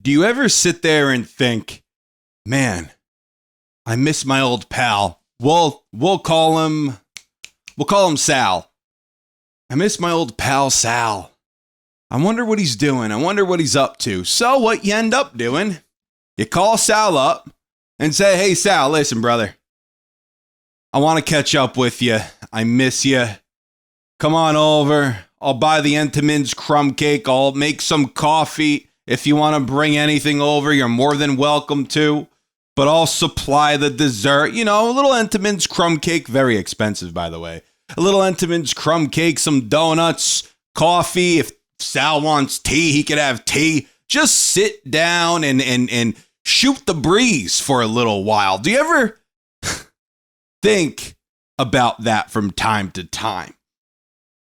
Do you ever sit there and think, man, I miss my old pal. We'll call him Sal. I miss my old pal Sal. I wonder what he's doing. I wonder what he's up to. So what you end up doing, you call Sal up and say, hey, Sal, listen, brother. I want to catch up with you. I miss you. Come on over. I'll buy the Entenmann's crumb cake. I'll make some coffee. If you want to bring anything over, you're more than welcome to. But I'll supply the dessert. You know, a little Entenmann's crumb cake. Very expensive, by the way. A little Entenmann's crumb cake, some donuts, coffee. If Sal wants tea, he could have tea. Just sit down and shoot the breeze for a little while. Do you ever think about that from time to time?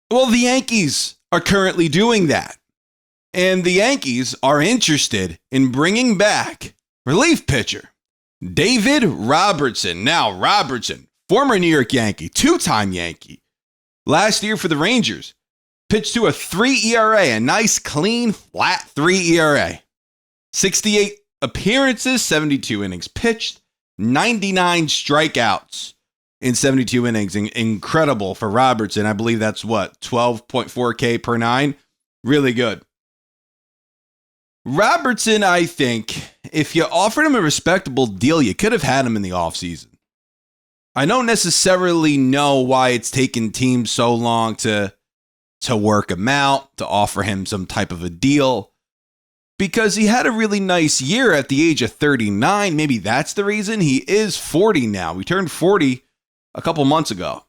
Well, the Yankees are currently doing that. And the Yankees are interested in bringing back relief pitcher David Robertson. Now, Robertson, former New York Yankee, two-time Yankee. Last year for the Rangers, pitched to a 3 ERA, a nice, clean, flat 3 ERA. 68 appearances, 72 innings pitched, 99 strikeouts in 72 innings. Incredible for Robertson. I believe that's 12.4 K per nine. Really good. Robertson, I think, if you offered him a respectable deal, you could have had him in the offseason. I don't necessarily know why it's taken teams so long to work him out, to offer him some type of a deal, because he had a really nice year at the age of 39. Maybe that's the reason. He is 40 now. He turned 40 a couple months ago.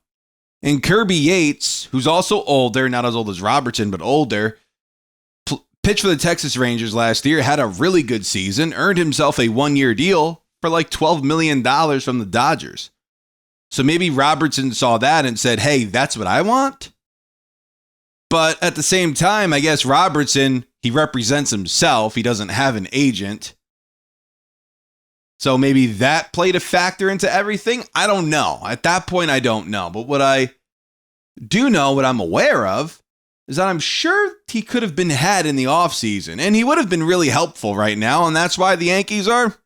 And Kirby Yates, who's also older, not as old as Robertson, but older, pitched for the Texas Rangers last year, had a really good season, earned himself a one-year deal for like $12 million from the Dodgers. So maybe Robertson saw that and said, hey, that's what I want. But at the same time, I guess Robertson, he represents himself. He doesn't have an agent. So maybe that played a factor into everything. I don't know. At that point, I don't know. But what I do know, what I'm aware of, is that I'm sure he could have been had in the offseason. And he would have been really helpful right now. And that's why the Yankees are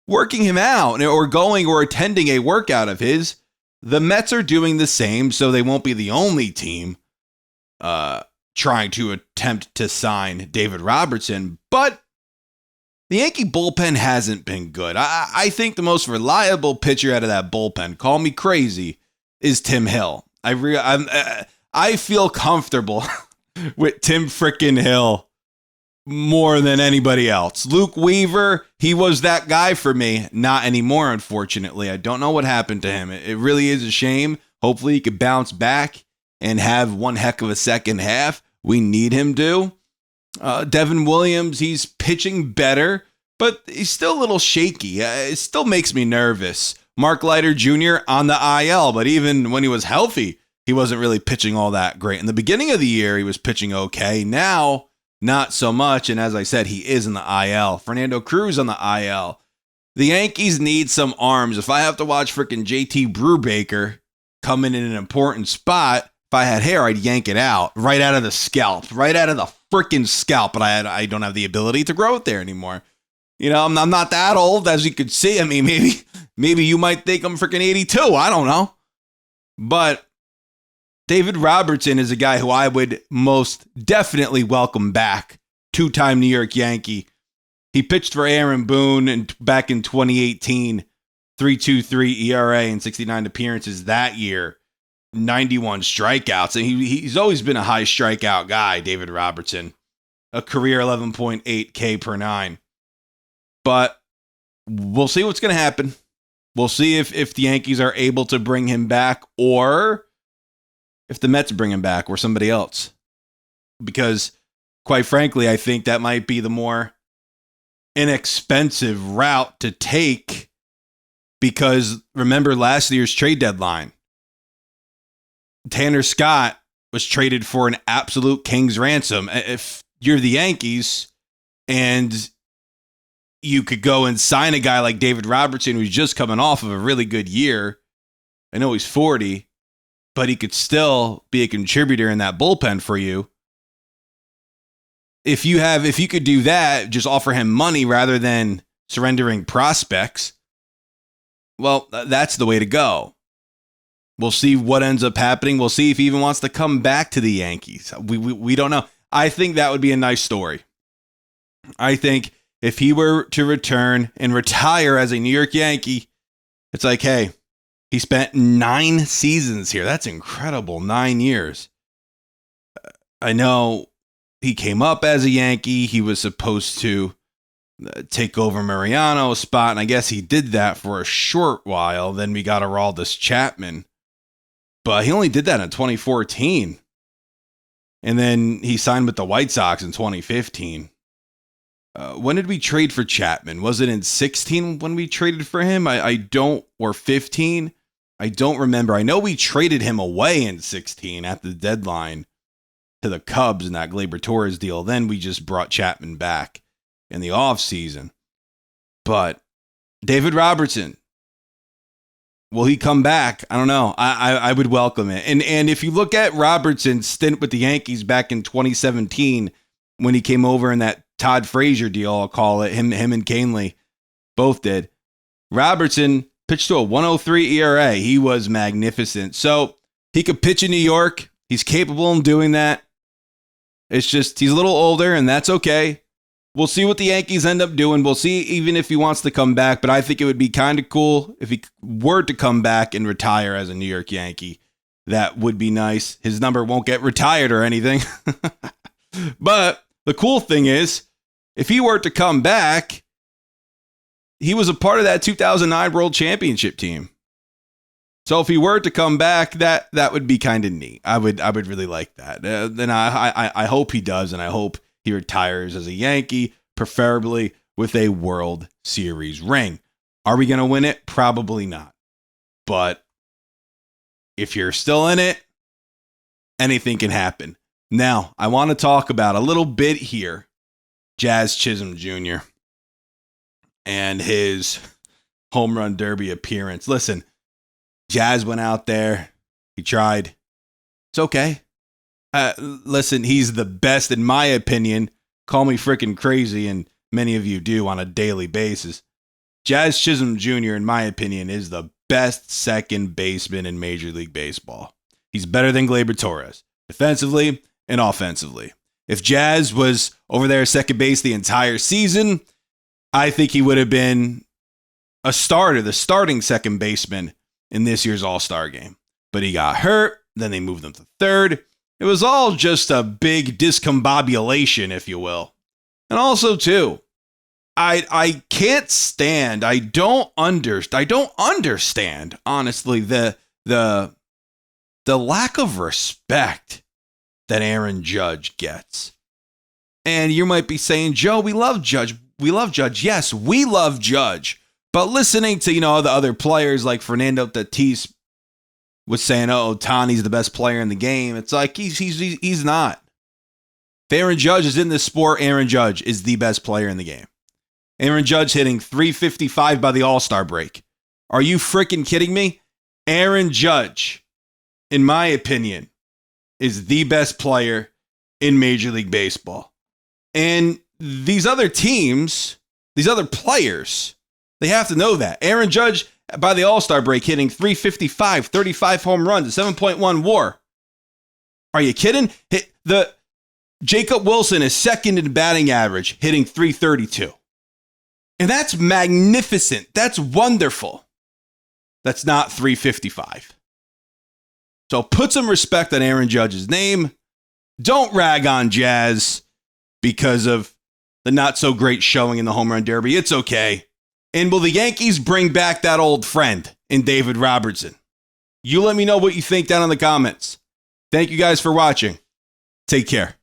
working him out or going or attending a workout of his. The Mets are doing the same, so they won't be the only team trying to attempt to sign David Robertson. But the Yankee bullpen hasn't been good. I think the most reliable pitcher out of that bullpen, call me crazy, is Tim Hill. I feel comfortable with Tim frickin' Hill more than anybody else. Luke Weaver, he was that guy for me. Not anymore, unfortunately. I don't know what happened to him. It really is a shame. Hopefully he could bounce back and have one heck of a second half. We need him to. Devin Williams, he's pitching better, but he's still a little shaky. It still makes me nervous. Mark Leiter Jr. on the IL, but even when he was healthy, he wasn't really pitching all that great. In the beginning of the year, he was pitching okay. Now, not so much. And as I said, he is in the IL. Fernando Cruz on the IL. The Yankees need some arms. If I have to watch freaking JT Brubaker coming in an important spot, if I had hair, I'd yank it out. Right out of the scalp. Right out of the freaking scalp. But I don't have the ability to grow it there anymore. You know, I'm not that old, as you could see. I mean, maybe you might think I'm freaking 82. I don't know. But David Robertson is a guy who I would most definitely welcome back. Two-time New York Yankee. He pitched for Aaron Boone back in 2018. 3.23 ERA and 69 appearances that year. 91 strikeouts. And he's always been a high strikeout guy, David Robertson. A career 11.8 K per nine. But we'll see what's going to happen. We'll see if the Yankees are able to bring him back or if the Mets bring him back or somebody else. Because, quite frankly, I think that might be the more inexpensive route to take. Because remember last year's trade deadline, Tanner Scott was traded for an absolute king's ransom. If you're the Yankees and you could go and sign a guy like David Robertson, who's just coming off of a really good year. I know he's 40, but he could still be a contributor in that bullpen for you. if you could do that, just offer him money rather than surrendering prospects, well, that's the way to go. We'll see what ends up happening. We'll see if he even wants to come back to the Yankees. We don't know. I think that would be a nice story. I think if he were to return and retire as a New York Yankee, it's like, hey, he spent 9 seasons here. That's incredible. 9 years. I know he came up as a Yankee. He was supposed to take over Mariano's spot, and I guess he did that for a short while. Then we got Aroldis Chapman. But he only did that in 2014. And then he signed with the White Sox in 2015. When did we trade for Chapman? Was it in 16 when we traded for him? I don't, or 15? I don't remember. I know we traded him away in 16 at the deadline to the Cubs in that Gleyber Torres deal. Then we just brought Chapman back in the offseason. But David Robertson, will he come back? I don't know. I would welcome it. And if you look at Robertson's stint with the Yankees back in 2017, when he came over in that Todd Frazier deal, I'll call it, him and Canely both did. Robertson pitched to a 1.03 ERA. He was magnificent. So he could pitch in New York. He's capable of doing that. It's just he's a little older, and that's okay. We'll see what the Yankees end up doing. We'll see even if he wants to come back, but I think it would be kind of cool if he were to come back and retire as a New York Yankee. That would be nice. His number won't get retired or anything. But the cool thing is, if he were to come back, he was a part of that 2009 World Championship team. So if he were to come back, that would be kind of neat. I would really like that. Then I hope he does, and I hope he retires as a Yankee, preferably with a World Series ring. Are we going to win it? Probably not. But if you're still in it, anything can happen. Now, I want to talk about a little bit here, Jazz Chisholm Jr. and his home run derby appearance. Listen, Jazz went out there. He tried. It's okay. Listen, he's the best, in my opinion. Call me freaking crazy, and many of you do on a daily basis. Jazz Chisholm Jr., in my opinion, is the best second baseman in Major League Baseball. He's better than Gleyber Torres, defensively and offensively. If Jazz was over there second base the entire season, I think he would have been a starter, the starting second baseman in this year's All-Star game. But he got hurt, then they moved him to third. It was all just a big discombobulation, if you will. And also, too, I can't stand, I don't understand, honestly, the lack of respect that Aaron Judge gets. And you might be saying, Joe, we love Judge. We love Judge. Yes, we love Judge. But listening to, the other players like Fernando Tatis was saying, Ohtani's the best player in the game. It's like, he's not. If Aaron Judge is in this sport, Aaron Judge is the best player in the game. Aaron Judge hitting .355 by the All-Star break. Are you freaking kidding me? Aaron Judge, in my opinion, is the best player in Major League Baseball. And these other teams, these other players, they have to know that. Aaron Judge, by the All-Star break, hitting .355, 35 home runs, a 7.1 WAR. Are you kidding? Jacob Wilson is second in batting average, hitting .332. And that's magnificent. That's wonderful. That's not .355. So put some respect on Aaron Judge's name. Don't rag on Jazz because of the not so great showing in the home run derby. It's okay. And will the Yankees bring back that old friend in David Robertson? You let me know what you think down in the comments. Thank you guys for watching. Take care.